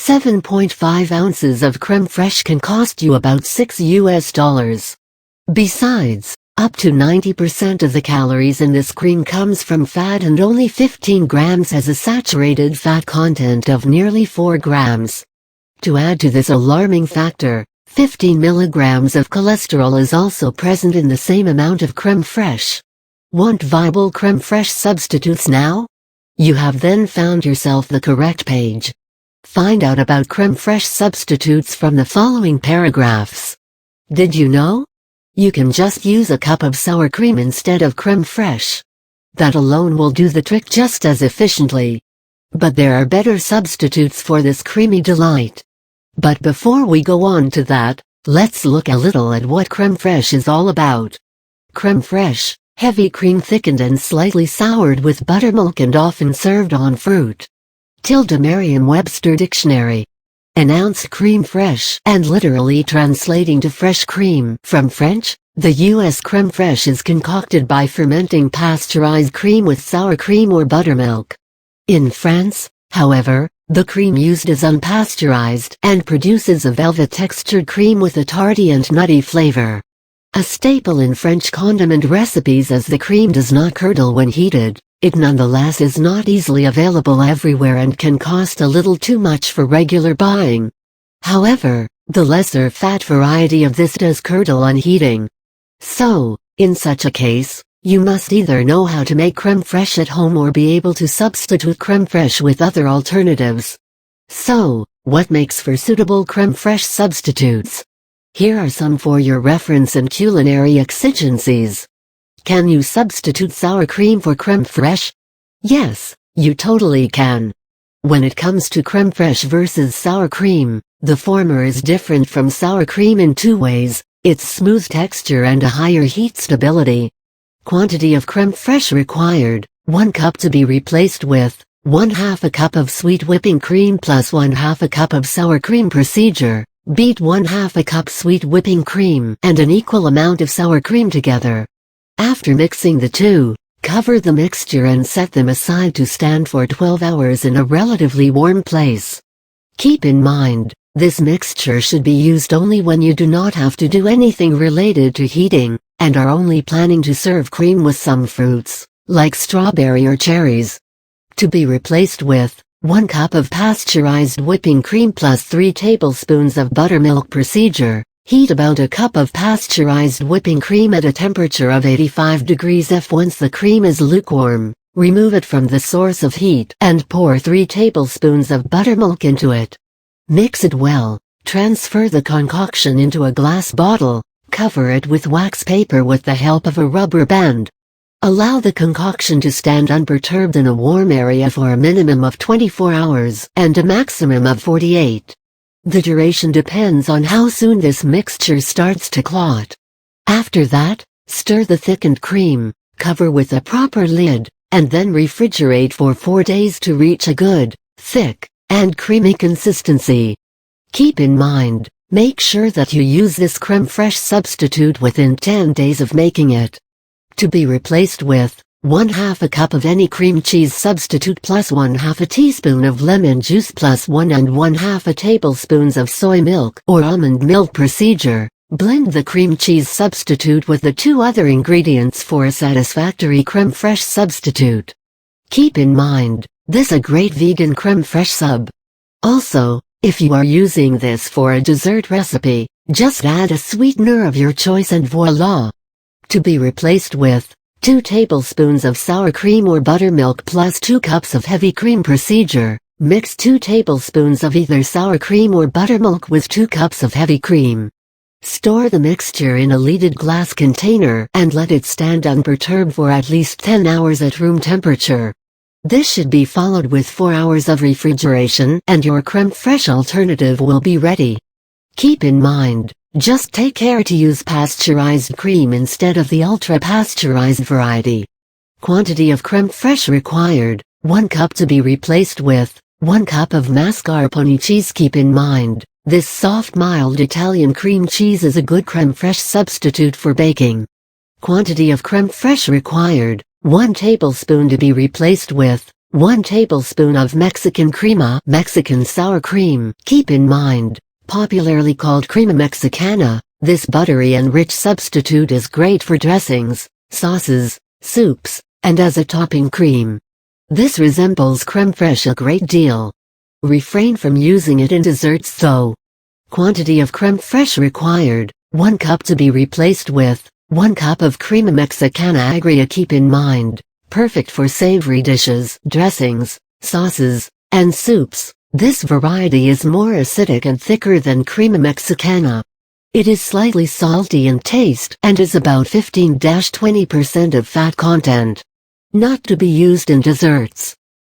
7.5 ounces of creme fraiche can cost you about $6. Besides, up to 90% of the calories in this cream comes from fat and only 15 grams has a saturated fat content of nearly 4 grams. To add to this alarming factor, 15 milligrams of cholesterol is also present in the same amount of creme fraiche. Want viable creme fraiche substitutes now? You have then found yourself the correct page. Find out about creme fraiche substitutes from the following paragraphs. Did you know? You can just use a cup of sour cream instead of creme fraiche. That alone will do the trick just as efficiently. But there are better substitutes for this creamy delight. But before we go on to that, let's look a little at what creme fraiche is all about. Creme fraiche, heavy cream thickened and slightly soured with buttermilk and often served on fruit. Merriam-Webster Dictionary. Announced creme fraiche, and literally translating to fresh cream from French, the U.S. creme fraiche is concocted by fermenting pasteurized cream with sour cream or buttermilk. In France, however, the cream used is unpasteurized and produces a velvet-textured cream with a tarty and nutty flavor. A staple in French condiment recipes, as the cream does not curdle when heated, it nonetheless is not easily available everywhere and can cost a little too much for regular buying. However, the lesser fat variety of this does curdle on heating. So, in such a case, you must either know how to make creme fraiche at home or be able to substitute creme fraiche with other alternatives. So, what makes for suitable creme fraiche substitutes? Here are some for your reference and culinary exigencies. Can you substitute sour cream for creme fraiche? Yes, you totally can. When it comes to creme fraiche versus sour cream, the former is different from sour cream in two ways: its smooth texture and a higher heat stability. Quantity of creme fraiche required: 1 cup to be replaced with 1/2 a cup of sweet whipping cream plus 1/2 a cup of sour cream. Procedure: beat 1/2 a cup sweet whipping cream and an equal amount of sour cream together. After mixing the two, cover the mixture and set them aside to stand for 12 hours in a relatively warm place. Keep in mind, this mixture should be used only when you do not have to do anything related to heating, and are only planning to serve cream with some fruits, like strawberry or cherries. To be replaced with 1 cup of pasteurized whipping cream plus 3 tablespoons of buttermilk. Procedure: heat about a cup of pasteurized whipping cream at a temperature of 85 degrees F. Once the cream is lukewarm, remove it from the source of heat and pour 3 tablespoons of buttermilk into it. Mix it well, transfer the concoction into a glass bottle, cover it with wax paper with the help of a rubber band. Allow the concoction to stand unperturbed in a warm area for a minimum of 24 hours and a maximum of 48. The duration depends on how soon this mixture starts to clot. After that, stir the thickened cream, cover with a proper lid, and then refrigerate for 4 days to reach a good, thick, and creamy consistency. Keep in mind, make sure that you use this creme fraiche substitute within 10 days of making it. To be replaced with 1/2 a cup of any cream cheese substitute plus 1/2 a teaspoon of lemon juice plus 1 and 1/2 a tablespoons of soy milk or almond milk. Procedure: blend the cream cheese substitute with the 2 other ingredients for a satisfactory creme fraiche substitute. Keep in mind, this is a great vegan creme fraiche sub. Also, if you are using this for a dessert recipe, just add a sweetener of your choice and voila! To be replaced with 2 tablespoons of sour cream or buttermilk plus 2 cups of heavy cream. Procedure: mix 2 tablespoons of either sour cream or buttermilk with 2 cups of heavy cream. Store the mixture in a leaded glass container and let it stand unperturbed for at least 10 hours at room temperature. This should be followed with 4 hours of refrigeration and your creme fraiche alternative will be ready. Keep in mind, just take care to use pasteurized cream instead of the ultra-pasteurized variety. Quantity of creme fraiche required: 1 cup to be replaced with 1 cup of mascarpone cheese. Keep in mind, this soft mild Italian cream cheese is a good creme fraiche substitute for baking. Quantity of creme fraiche required: 1 tablespoon to be replaced with 1 tablespoon of Mexican crema, Mexican sour cream. Keep in mind, popularly called crema mexicana, this buttery and rich substitute is great for dressings, sauces, soups, and as a topping cream. This resembles creme fraiche a great deal. Refrain from using it in desserts though. Quantity of creme fraiche required, 1 cup to be replaced with 1 cup of crema mexicana agria. Keep in mind, perfect for savory dishes, dressings, sauces, and soups. This variety is more acidic and thicker than crema mexicana. It is slightly salty in taste and is about 15–20% of fat content. Not to be used in desserts.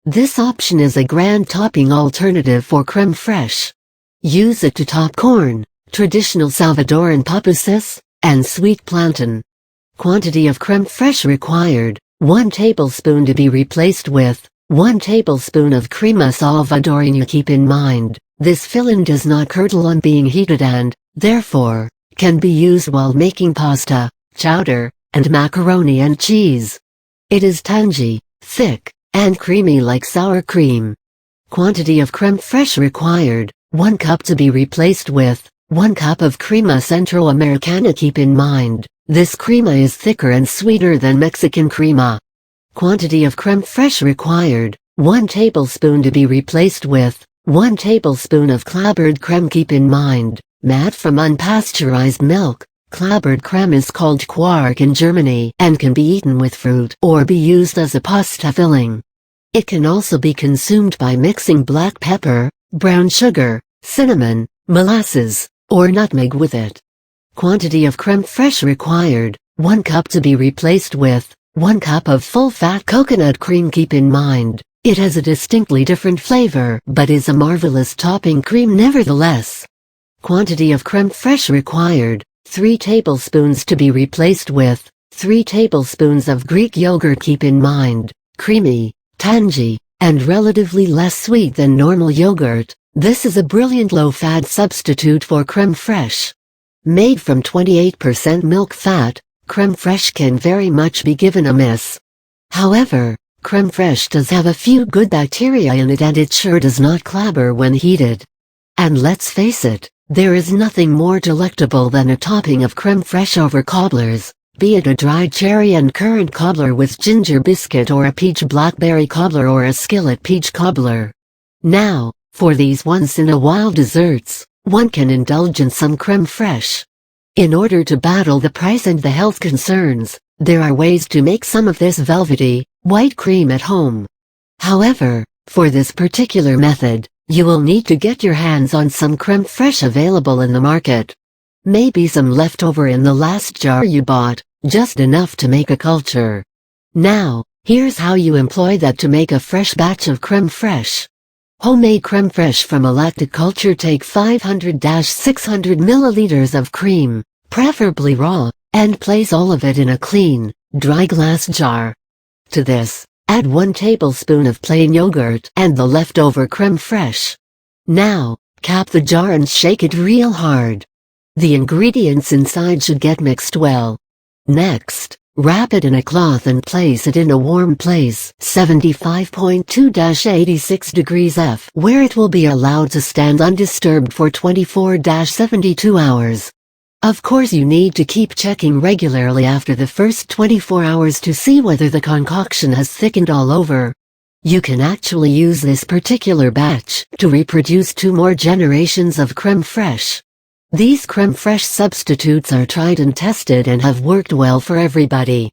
This option is a grand topping alternative for creme fraiche. Use it to top corn, traditional Salvadoran pupusas, and sweet plantain. Quantity of creme fraiche required, 1 tablespoon to be replaced with 1 tablespoon of crema salvadoreña. Keep in mind, this fill-in does not curdle on being heated and, therefore, can be used while making pasta, chowder, and macaroni and cheese. It is tangy, thick, and creamy like sour cream. Quantity of creme fraiche required, 1 cup to be replaced with 1 cup of crema centroamericana. Keep in mind, this crema is thicker and sweeter than Mexican crema. Quantity of creme fraiche required, 1 tablespoon to be replaced with 1 tablespoon of clabbered creme. Keep in mind, made from unpasteurized milk, clabbered creme is called Quark in Germany and can be eaten with fruit or be used as a pasta filling. It can also be consumed by mixing black pepper, brown sugar, cinnamon, molasses, or nutmeg with it. Quantity of creme fraiche required, 1 cup to be replaced with 1 cup of full-fat coconut cream. Keep in mind, it has a distinctly different flavor but is a marvelous topping cream nevertheless. Quantity of creme fraiche required, 3 tablespoons to be replaced with 3 tablespoons of Greek yogurt. Keep in mind, creamy, tangy, and relatively less sweet than normal yogurt. This is a brilliant low-fat substitute for creme fraiche. Made from 28% milk fat, creme fraiche can very much be given a miss. However, creme fraiche does have a few good bacteria in it and it sure does not clabber when heated. And let's face it, there is nothing more delectable than a topping of creme fraiche over cobblers, be it a dried cherry and currant cobbler with ginger biscuit or a peach blackberry cobbler or a skillet peach cobbler. Now, for these once-in-a-while desserts, one can indulge in some creme fraiche. In order to battle the price and the health concerns, there are ways to make some of this velvety, white cream at home. However, for this particular method, you will need to get your hands on some creme fraiche available in the market. Maybe some leftover in the last jar you bought, just enough to make a culture. Now, here's how you employ that to make a fresh batch of creme fraiche. Homemade creme fraiche from a lactic culture. Take 500–600 milliliters of cream, preferably raw, and place all of it in a clean, dry glass jar. To this, add 1 tablespoon of plain yogurt and the leftover creme fraiche. Now, cap the jar and shake it real hard. The ingredients inside should get mixed well. Next, wrap it in a cloth and place it in a warm place, 75.2–86 degrees F, where it will be allowed to stand undisturbed for 24–72 hours. Of course, you need to keep checking regularly after the first 24 hours to see whether the concoction has thickened all over. You can actually use this particular batch to reproduce 2 more generations of creme fraiche. These creme fraiche substitutes are tried and tested and have worked well for everybody.